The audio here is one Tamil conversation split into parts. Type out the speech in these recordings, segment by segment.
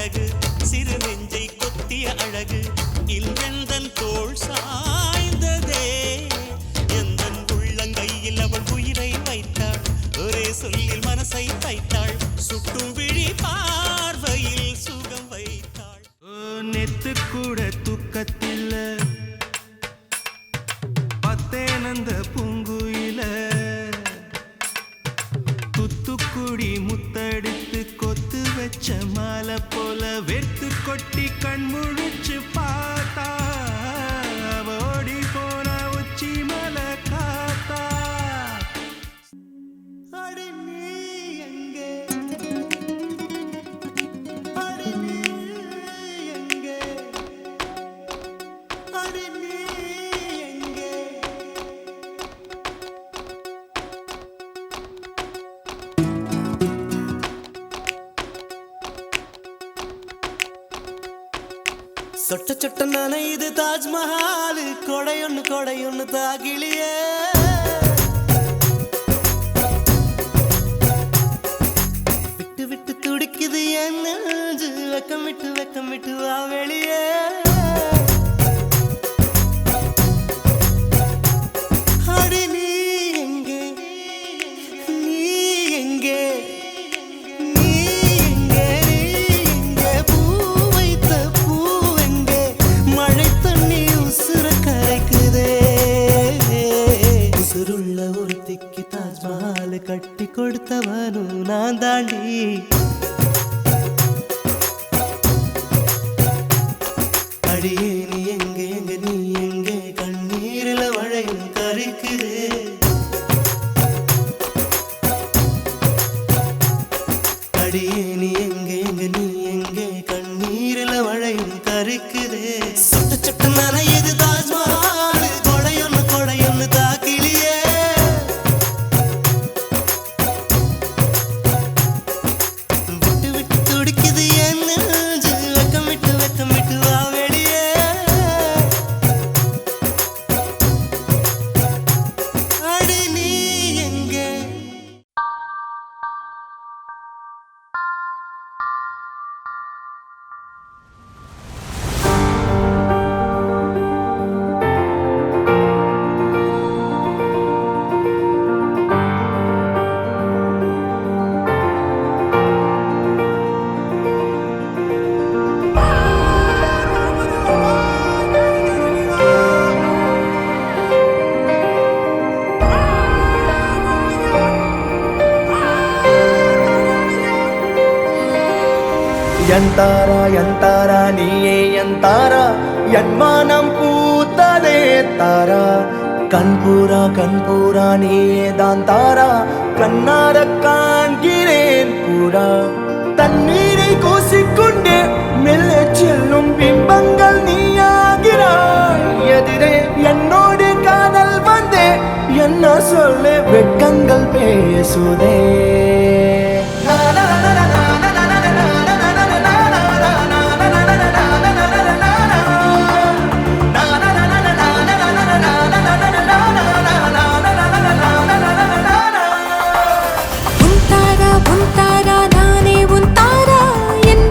அழகு சிறு நெஞ்சை கொத்திய அழகு இன்றெந்தன் தோள் சாய்ந்ததே எந்தன் உள்ளங்கையில் அவள் உயிரை வைத்தாள் ஒரே சொல்லில் மனசை தைத்தாள் சுட்டும் விழி பார்வையில் சுகம் வைத்தாள் நெத்து கூட தூக்கத்தில் பத்தேனந்த பூங்குயில துத்துக்குடி முத்தடித்து கொத்து வச்ச மாலை போல வெத்து கொட்டி கண் முழிச்சு பார்த்தா ஓடி போன உச்சி மலை காத்தா அடி நீ எங்கே அடி நீ எங்கே அடி நீ எங்கே சொட்ட சொட்ட நனையுது தாஜ்மஹால் கொடையொன்னு தாகிலியே விட்டு விட்டு துடிக்குது என் நெஞ்சு வெக்கம் விட்டு வா வெளியே அடி நீ எங்கே நீ எங்கே தாஜ்மஹால் கட்டி கொடுத்தவனும் நான் தாண்டி அடியே நீ எங்கே நீ எங்கே கண்ணீரில் மழையும் கரைக்குது அடியே நீ எங்கே நீ எங்கே கண்ணீரில் மழையும் கரைக்குது சொட்ட சொட்ட நனையுது தாஜ்மஹால் கொடையொன்னு தாக்கிலியே யந்தாரா நீயே யந்தாரா என் மானம் பூத்ததே தாரா கண்பூரா நீயே தான் தாரா கண்ணார காண்கிறேன் பூரா தண்ணீரை கூசிக்கொண்டே மெல்ல செல்லும் பிம்பங்கள் நீயாகிறாய் எதிரே என்னோடு காதல் வந்தே என்ன சொல்ல வெட்கங்கள் பேசுதே உன் தாரா நானே உன் தாரா என்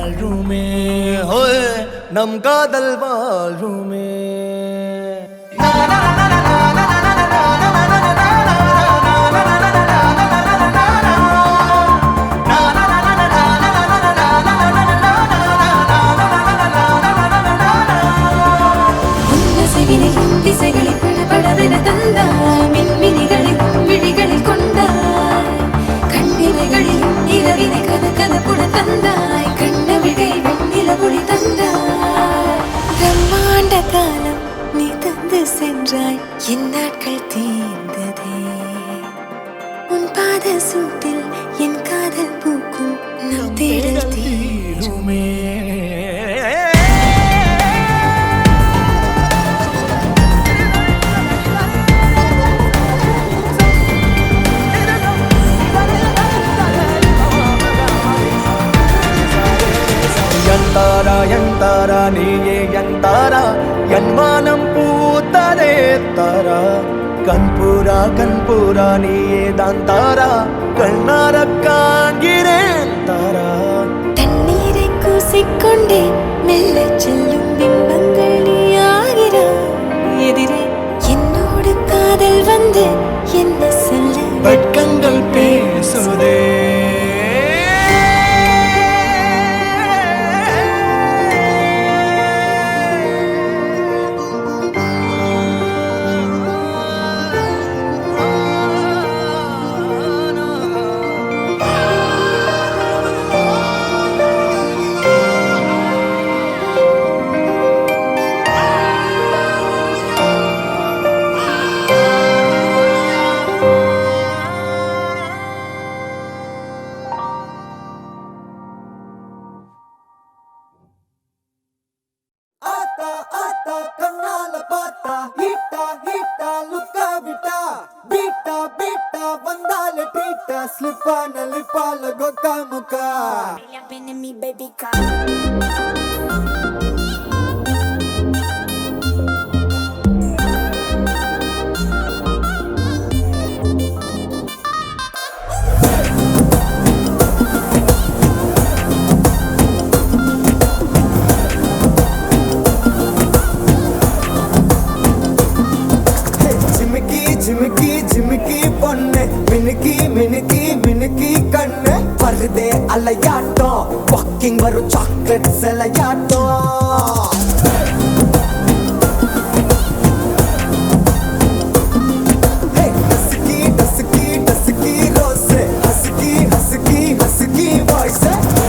வாழ்ருமே ஹோய் நம் காதல் வாழ்ருமே திசைகளை படபடவென தந்தாய் மின்மினிகளில் விழிகளில் கொண்டாய் கண்ணிமைகளில் இரவினை கத கதப்புட தந்தாய் கண்ணவிழை வெண்ணில ஒளி தந்தாய் பிரம்மாண்ட காலம் நீ தந்து சென்றாய் என் நாட்கள் தீர்ந்ததே உன் பாத சூட்டில் என் காதல் பூக்கும் நம் தேடல் தீருமே எந்தாரா நீயே எந்தாரா என் வானம் பூத்ததே தாரா கண்பூரா நீயே தான் தாரா கண்ணார காண்கிறேன் தாரா தண்ணீரை கூசிக்கொண்டே மெல்ல செல்லும் பிம்பங்கள் நீயாகிறாய் எதிரே என்னோடு காதல் வந்து என்ன சொல்ல வெட்கங்கள் பேசுதே ஆத்தா கண்ணால பார்த்தா ஹீட்டா லுக்கா விட்டா பீட்டா வந்தால ட்ரீட்டா ஸ்லிப்பான லிப்பால கொக்கா முக்கா baby come ஜிமிக்கி பொண்ணு மினுக்கி கண்ணு வருதே அலையாட்டம் வாக்கிங் வரும் சாக்லேட் சிலையாட்டம் டசுக்கி ரோஸ் ஹஸ்கி வாய்ஸ்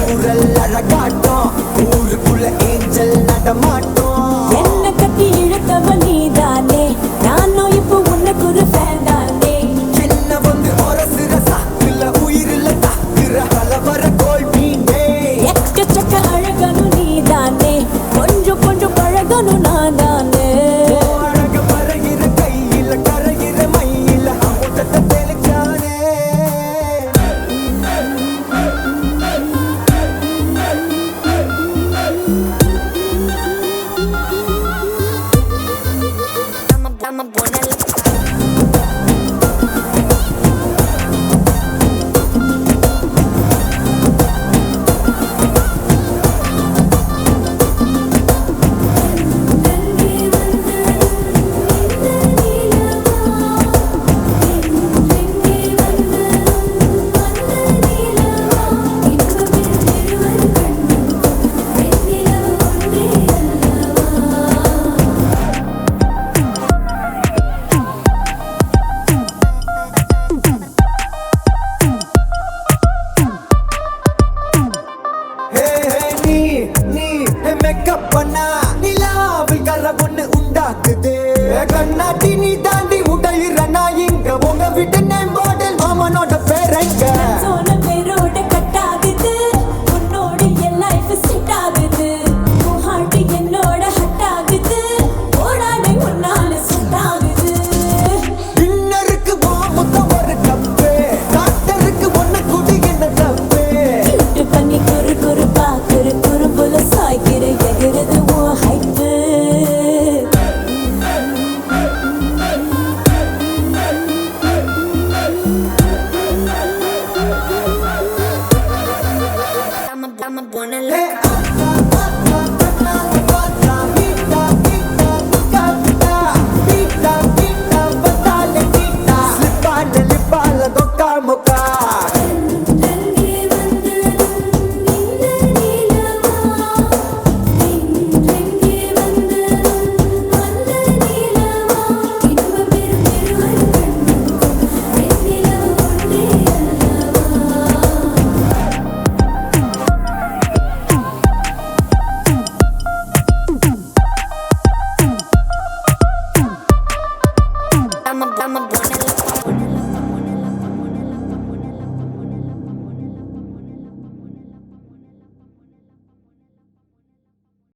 ஊரல் அழகாட்டம் ஊருக்குள்ள ஏஞ்சல் நடமாட்டம் என்ன கட்டி இழுத்தவ நீதானே நானும் இப்போ உனக்கு ஒரு ஃபேன் தானே என்ன வந்து ஒரசுற சாக்குல உயிரில தாக்குற கலவர கோல் மீனே எக்கச்சக்க அழகனு நீதானே கொஞ்சம் பழகனு நான் தானே அழக பறகிற கையில கரைகிற மயில அமுதத்தை தெளிச்சானே pone Hey, loca. Muka